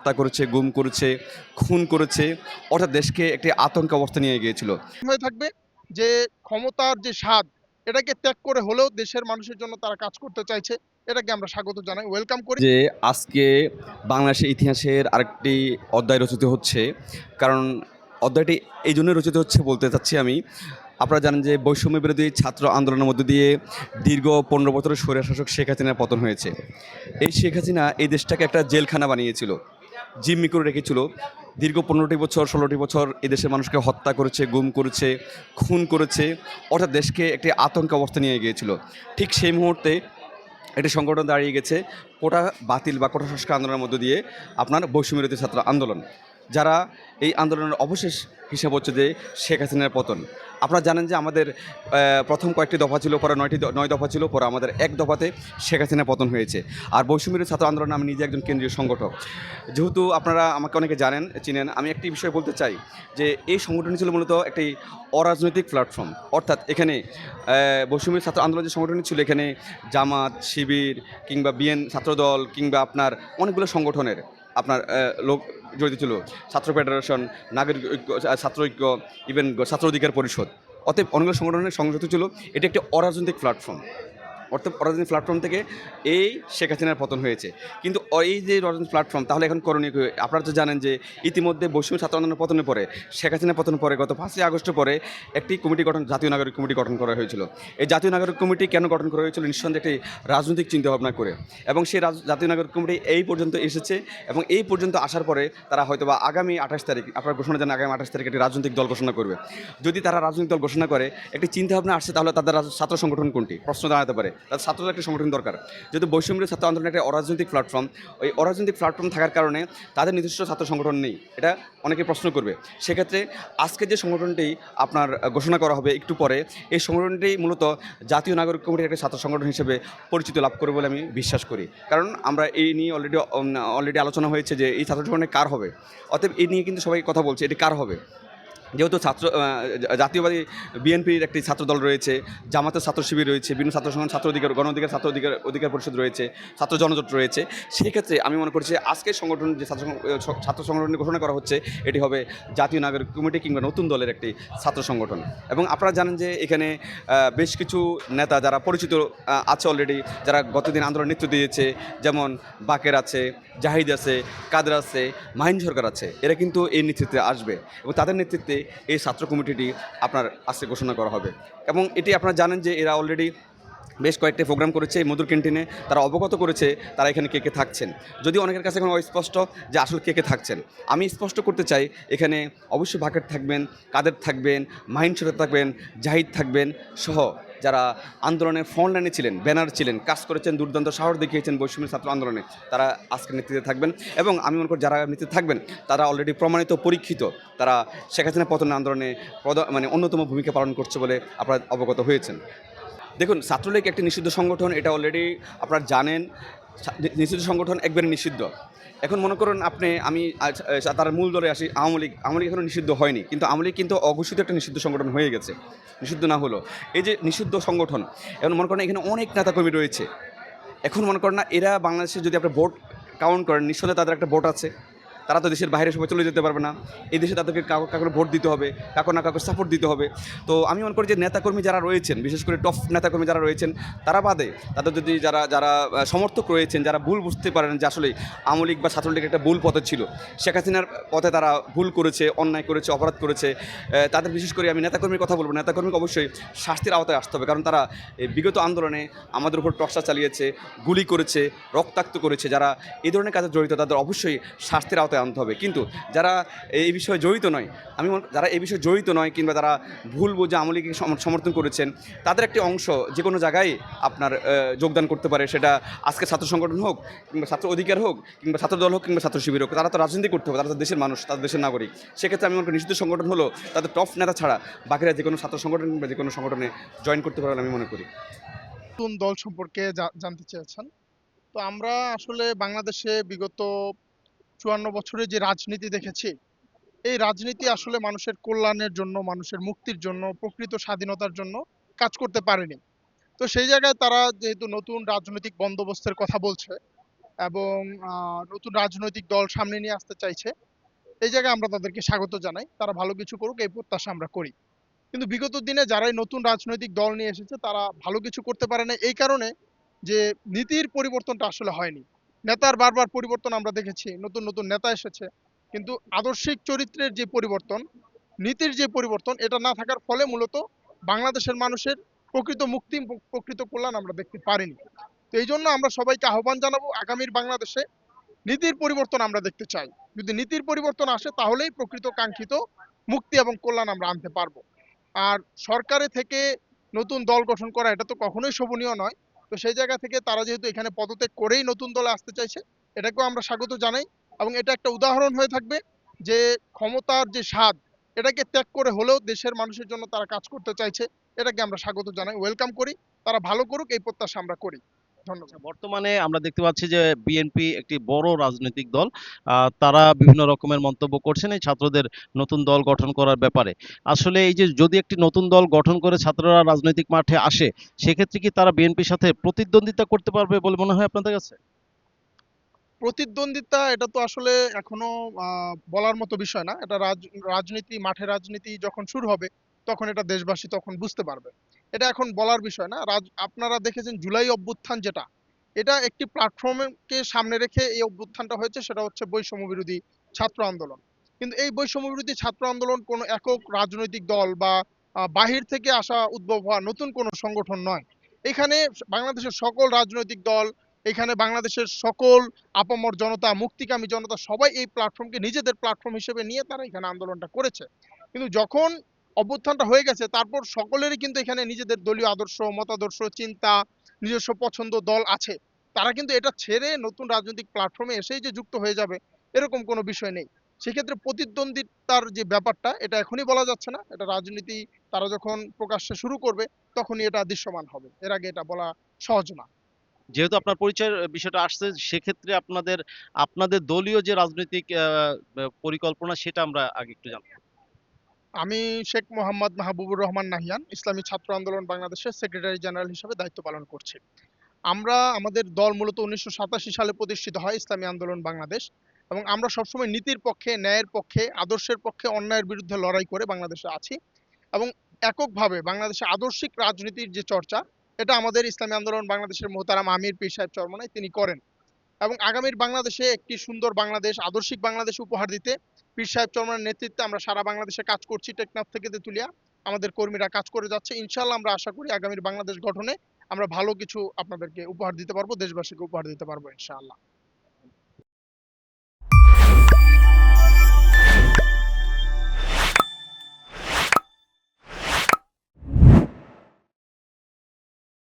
হত্যা করেছে, গুম করেছে, খুন করেছে, অর্থাৎ দেশকে একটি আতঙ্ক অবস্থা নিয়ে গিয়েছিল। হয়ে থাকবে যে ক্ষমতার যে স্বাদ এটাকে ত্যাগ করে হলেও দেশের মানুষের জন্য তারা কাজ করতে চাইছে। এটাকে আমরা স্বাগত জানাই, ওয়েলকাম করি। যে আজকে বাংলাদেশের ইতিহাসের আরেকটি অধ্যায় রচিত হচ্ছে। কারণ অধ্যায়টি এই জন্যই রচিত হচ্ছে বলতে চাচ্ছি আমি। আপনারা জানেন যে বৈষম্য বিরোধী ছাত্র আন্দোলনের মধ্য দিয়ে দীর্ঘ ১৫ বছরের স্বৈরশাসক শেখ হাসিনার পতন হয়েছে। এই শেখ হাসিনা এই দেশটাকে একটা জেলখানা বানিয়েছিল, জিম্মি করে রেখেছিল। দীর্ঘ ১৫টি বছর ১৬টি বছর এদেশের মানুষকে হত্যা করেছে, গুম করেছে, খুন করেছে, অর্থাৎ দেশকে একটি আতঙ্ক অবস্থা নিয়ে গিয়েছিল। ঠিক সেই মুহূর্তে একটি সংগঠন দাঁড়িয়ে গেছে কোটা বাতিল বা কোটা সংস্কার আন্দোলনের মধ্য দিয়ে আপনার বৈষম্যবিরোধী ছাত্র আন্দোলন, যারা এই আন্দোলনের অবশেষ হিসাব হচ্ছে যে শেখ হাসিনার পতন। আপনারা জানেন যে আমাদের প্রথম কয়েকটি দফা ছিল, পরে 9 দফা ছিল, পরে আমাদের এক দফাতে শেখ হাসিনার পতন হয়েছে। আর বৈষম্যবিরোধী ছাত্র আন্দোলন আমি নিজে একজন কেন্দ্রীয় সংগঠক। যেহেতু আপনারা আমাকে অনেকে চিনেন, আমি একটি বিষয় বলতে চাই যে এই সংগঠনটি ছিল মূলত একটি অরাজনৈতিক প্ল্যাটফর্ম। অর্থাৎ এখানে বৈষম্যবিরোধী ছাত্র আন্দোলন যে সংগঠনটি ছিল, এখানে জামাত, শিবির কিংবা ছাত্রদল কিংবা আপনার অনেকগুলো সংগঠনের আপনার লোক জড়িত ছিল। ছাত্র ফেডারেশন, নাগরিক ঐক্য, ছাত্র ঐক্য, ইভেন ছাত্র অধিকার পরিষদ, অতএব অনেকগুলো সংগঠনের সংযুক্ত ছিল। এটি একটি অরাজনৈতিক প্ল্যাটফর্ম। অর্থাৎ অরাজনৈতিক প্ল্যাটফর্ম থেকে এই শেখ হাসিনার পতন হয়েছে। কিন্তু এই যে রাজনৈতিক প্ল্যাটফর্ম, তাহলে এখন করণীয় কী? আপনারা তো জানেন যে ইতিমধ্যে বৈষম্য ছাত্র আন্দোলনের পতনের পরে, শেখ হাসিনার পতনের পরে গত 5ই আগস্টের পরে একটি কমিটি জাতীয় নাগরিক কমিটি গঠন করা হয়েছিল। এই জাতীয় নাগরিক কমিটি কেন গঠন করা হয়েছিল? নিঃসন্দেহে একটি রাজনৈতিক চিন্তাভাবনা করে। এবং সেই জাতীয় নাগরিক কমিটি এই পর্যন্ত এসেছে, এবং এই পর্যন্ত আসার পরে তারা হয়তো বা আগামী 28 তারিখ, আপনারা ঘোষণা জানেন আগামী 28 তারিখ একটি রাজনৈতিক দল ঘোষণা করবে। যদি তারা রাজনৈতিক দল ঘোষণা করে, একটি চিন্তাভাবনা আসছে, তাহলে তাদের ছাত্র সংগঠন কোনটি? প্রশ্ন দাঁড়াতে পারে। তাদের ছাত্রদের একটি সংগঠন দরকার। যেহেতু বৈষম্য ছাত্র আন্দোলন একটা অরাজনৈতিক প্ল্যাটফর্ম, ওই অরাজনৈতিক প্ল্যাটফর্ম থাকার কারণে তাদের নিজস্ব ছাত্র সংগঠন নেই, এটা অনেকে প্রশ্ন করবে। সেক্ষেত্রে আজকে যে সংগঠনটি আপনার ঘোষণা করা হবে একটু পরে, এই সংগঠনটি মূলত জাতীয় নাগরিক কমিটির একটা ছাত্র সংগঠন হিসেবে পরিচিতি লাভ করবে বলে আমি বিশ্বাস করি। কারণ আমরা এই নিয়ে অলরেডি আলোচনা হয়েছে যে এই ছাত্র সংগঠনে কার হবে। অতএব এই নিয়ে কিন্তু সবাই কথা বলছে, এটি কার হবে। যেহেতু জাতীয়বাদী বিএনপির একটি ছাত্রদল রয়েছে, জামাতের ছাত্র শিবির রয়েছে, বিভিন্ন ছাত্র সংগঠন, ছাত্র অধিকার পরিষদ রয়েছে, ছাত্র জনজোট রয়েছে। সেক্ষেত্রে আমি মনে করছি আজকের সংগঠন যে ছাত্র সংগঠন ঘোষণা করা হচ্ছে, এটি হবে জাতীয় নাগরিক কমিটি কিংবা নতুন দলের একটি ছাত্র সংগঠন। এবং আপনারা জানেন যে এখানে বেশ কিছু নেতা যারা পরিচিত আছে অলরেডি, যারা গতদিন আন্দোলন নেতৃত্ব দিয়েছে, যেমন বাকের আছে, জাহিদ আছে, কাদের আছে, মাহিন সরকার আছে। এরা কিন্তু এই নেতৃত্বে আসবে, এবং তাদের নেতৃত্বে এই ছাত্র কমিটিটি আপনার আজকে ঘোষণা করা হবে। এবং এটি আপনারা জানেন যে এরা অলরেডি বেশ কয়েকটি প্রোগ্রাম করেছে এই মধুর ক্যান্টিনে, তারা অবগত করেছে তারা এখানে কে কে থাকছেন। যদিও অনেকের কাছে এখন অস্পষ্ট যে আসলে কে কে থাকছেন। আমি স্পষ্ট করতে চাই, এখানে অবশ্যই বাকের থাকবেন, কাদের থাকবেন, মাহিন সরকার থাকবেন, জাহিদ থাকবেন সহ যারা আন্দোলনের ফ্রন্ট লাইনে ছিলেন, ব্যানার ছিলেন, কাজ করেছেন, দুর্দান্ত সাহস দেখিয়েছেন বৈষম্য ছাত্র আন্দোলনে, তারা আজকের নেতৃত্বে থাকবেন। এবং আমি মনে করি যারা নেতৃত্বে থাকবেন তারা অলরেডি প্রমাণিত, পরীক্ষিত, তারা শেখ হাসিনা পতন আন্দোলনে অন্যতম ভূমিকা পালন করছে বলে আপনারা অবগত হয়েছেন। দেখুন, ছাত্রলীগ একটি নিষিদ্ধ সংগঠন, এটা অলরেডি আপনারা জানেন। নিষিদ্ধ সংগঠন একবারে নিষিদ্ধ। এখন মনে করুন আমি তার মূল দলে আসি, আওয়ামী লীগ। আওয়ামী লীগ এখনও নিষিদ্ধ হয়নি, কিন্তু আওয়ামী লীগ কিন্তু অঘোষিত একটা নিষিদ্ধ সংগঠন হয়ে গেছে। নিষিদ্ধ না হলো এই যে নিষিদ্ধ সংগঠন, এখন মনে করেন এখানে অনেক নেতাকর্মী রয়েছে। এখন মনে করেন না, এরা বাংলাদেশে যদি আপনি ভোট কাউন্ট করেন, নিঃসন্দেহে তাদের একটা ভোট আছে। তারা তো দেশের বাইরে সবাই চলে যেতে পারবে না। এই দেশে তাদেরকে কাউকে ভোট দিতে হবে, কাউকে সাপোর্ট দিতে হবে। তো আমি মনে করি যে নেতাকর্মী যারা রয়েছেন, বিশেষ করে টপ নেতাকর্মী যারা রয়েছেন, তারা বাদে তাদের যদি যারা যারা সমর্থক রয়েছেন, যারা ভুল বুঝতে পারেন যে আসলে আওয়ামী লীগ বা ছাত্রলীগ একটা ভুল পথে ছিল, শেখ হাসিনার পথে তারা ভুল করেছে, অন্যায় করেছে, অপরাধ করেছে, তাদের বিশেষ করে আমি নেতাকর্মীর কথা বলবো। নেতাকর্মীকে অবশ্যই শাস্তির আওতায় আসতে হবে, কারণ তারা বিগত আন্দোলনে আমাদের উপর টর্চার চালিয়েছে, গুলি করেছে, রক্তাক্ত করেছে। যারা এই ধরনের কাজে জড়িত তাদের অবশ্যই শাস্তির আওতায় আনতে হবে। কিন্তু যারা এই বিষয়ে জড়িত নয়, যারা এই বিষয়ে জড়িত নয় কিংবা যারা ভুল বুঝে আওয়ামী লীগকে সমর্থন করেছেন, তাদের একটি অংশ যে কোনো জায়গায় আপনার যোগদান করতে পারে। সেটা আজকে ছাত্র সংগঠন হোক, কিংবা ছাত্র অধিকার হোক, কিংবা ছাত্র দল হোক, কিংবা ছাত্র শিবির হোক, তারা তো রাজনীতি করতে হবে, তারা তো দেশের মানুষ, তাদের দেশের নাগরিক। সেক্ষেত্রে আমি মনে করি নিষিদ্ধ সংগঠন হলো তাদের টপ নেতা ছাড়া বাকিরা যে কোনো ছাত্র সংগঠন কিংবা যে কোনো সংগঠনে জয়েন করতে পারে বলে আমি মনে করি। নতুন দল সম্পর্কে জানতে চেয়েছেন। তো আমরা আসলে বাংলাদেশে বিগত 54 বছরে যে রাজনীতি দেখেছি, এই রাজনীতি আসলে মানুষের কল্যাণের জন্য, মানুষের মুক্তির জন্য, প্রকৃত স্বাধীনতার জন্য কাজ করতে পারেনি। তো সেই জায়গায় তারা যেহেতু নতুন রাজনৈতিক বন্দোবস্তের কথা বলছে, এবং নতুন রাজনৈতিক দল সামনে নিয়ে আসতে চাইছে। এই জায়গায় আমরা তাদেরকে স্বাগত জানাই। তারা ভালো কিছু করুক এই প্রত্যাশা আমরা করি। কিন্তু বিগত দিনে যারাই নতুন রাজনৈতিক দল নিয়ে এসেছে তারা ভালো কিছু করতে পারে না এই কারণে যে নীতির পরিবর্তনটা আসলে হয়নি। নেতার বারবার পরিবর্তন আমরা দেখেছি, নতুন, নতুন নেতা এসেছে। কিন্তু আদর্শিক চরিত্রের যে পরিবর্তন, নীতির যে পরিবর্তন এটা না থাকার ফলে মূলত বাংলাদেশের মানুষের প্রকৃত মুক্তি, প্রকৃত কল্যাণ আমরা দেখতে পারিনি। তো এইজন্য আমরা সবাইকে আহ্বান জানাবো আগামীর বাংলাদেশে নীতির পরিবর্তন আমরা দেখতে চাই। যদি নীতির পরিবর্তন আসে তাহলেই প্রকৃত কাঙ্ক্ষিত মুক্তি এবং কল্যাণ আমরা আনতে পারবো। আর সরকারে থেকে নতুন দল গঠন করা এটা তো কখনোই শোভনীয় নয়। তো সেই জায়গা থেকে তারা যেহেতু এখানে পদত্যাগ করেই নতুন দলে আসতে চাইছে, এটাকেও আমরা স্বাগত জানাই এবং এটা একটা উদাহরণ হয়ে থাকবে যে ক্ষমতার যে স্বাদ এটাকে ত্যাগ করে হলেও দেশের মানুষের জন্য তারা কাজ করতে চাইছে। এটাকে আমরা স্বাগত জানাই, ওয়েলকাম করি। তারা ভালো করুক এই প্রত্যাশা আমরা করি। ধন্যবাদ। বর্তমানে আমরা দেখতে পাচ্ছি যে বিএনপি একটি বড় রাজনৈতিক দল। তারা বিভিন্ন রকমের মন্তব্য করছেন এই ছাত্রদের নতুন দল গঠন করার ব্যাপারে। আসলে এই যে যদি একটি নতুন দল গঠন করে ছাত্ররা রাজনৈতিক মাঠে আসে, সেক্ষেত্রে কি তারা বিএনপির সাথে প্রতিদ্বন্দ্বিতা করতে পারবে বলে মনে হয় আপনাদের কাছে? প্রতিদ্বন্দ্বিতা এটা তো আসলে এখনো বলার মতো বিষয় না। এটা রাজনীতি, মাঠে রাজনীতি যখন শুরু হবে তখন এটা দেশবাসী তখন বুঝতে পারবে। এটা এখন বলার বিষয় না। আপনারা দেখেছেন জুলাই অভ্যুত্থান যেটা, এটা একটি প্ল্যাটফর্মকে সামনে রেখে এই অভ্যুত্থানটা হয়েছে, সেটা হচ্ছে বৈষম্য বিরোধী ছাত্র আন্দোলন। কিন্তু এই বৈষম্য বিরোধী ছাত্র আন্দোলন কোনো একক রাজনৈতিক দল বা বাহির থেকে আসা উদ্ভব হওয়া নতুন কোনো সংগঠন নয়। এখানে বাংলাদেশের সকল রাজনৈতিক দল, এখানে বাংলাদেশের সকল আপামর জনতা, মুক্তিকামী জনতা সবাই এই প্ল্যাটফর্মকে নিজেদের প্ল্যাটফর্ম হিসেবে নিয়ে তারা এখানে আন্দোলনটা করেছে। কিন্তু যখন অভ্যুত্থানটা হয়ে গেছে তারপর সকলেরই কিন্তু এখানে নিজেদের দলীয় আদর্শ, মতাদর্শ, চিন্তা, নিজস্ব পছন্দ দল আছে। তারা কিন্তু এটা ছেড়ে নতুন রাজনৈতিক প্ল্যাটফর্মে এসেই যে যুক্ত হয়ে যাবে এরকম কোনো বিষয় নেই। সেক্ষেত্রে প্রতিদ্বন্দ্বিতার যে ব্যাপারটা এটা এখনই বলা যাচ্ছে না। এটা রাজনীতি তারা যখন প্রকাশ্যে শুরু করবে তখনই এটা দৃশ্যমান হবে। এর আগে এটা বলা সহজ না। যেহেতু আপনার পরিচয়ের বিষয়টা আসছে, সেক্ষেত্রে আপনাদের আপনাদের দলীয় যে রাজনৈতিক পরিকল্পনা সেটা আমরা আগে একটু জানবো। আমি শেখ মোহাম্মদ মাহবুবুর রহমান নাহিয়ান, ইসলামী ছাত্র আন্দোলন বাংলাদেশের সেক্রেটারি জেনারেল হিসেবে দায়িত্ব পালন করছি। আমাদের দল মূলত ১৯৮৭ সালে প্রতিষ্ঠিত হয় ইসলামী আন্দোলন বাংলাদেশ এবং আমরা সবসময় নীতির পক্ষে, ন্যায়ের পক্ষে, আদর্শের পক্ষে, অন্যায়ের বিরুদ্ধে লড়াই করে বাংলাদেশে আছি এবং এককভাবে বাংলাদেশে আদর্শিক রাজনীতির যে চর্চা এটা আমাদের ইসলামী আন্দোলন বাংলাদেশের মোহতারাম আমির পীর সাহেব চরমনাই তিনি করেন এবং আগামীর বাংলাদেশে একটি সুন্দর বাংলাদেশ, আদর্শিক বাংলাদেশ উপহার দিতে পীর সাহেব চরমনার নেতৃত্বে আমরা সারা বাংলাদেশে কাজ করছি। টেকনাফ থেকে তেতুলিয়া আমাদের কর্মীরা কাজ করে যাচ্ছে। ইনশাআল্লাহ আমরা আশা করি আগামীর বাংলাদেশ গঠনে আমরা ভালো কিছু আপনাদেরকে উপহার দিতে পারবো, দেশবাসীকে উপহার দিতে পারবো ইনশাআল্লাহ।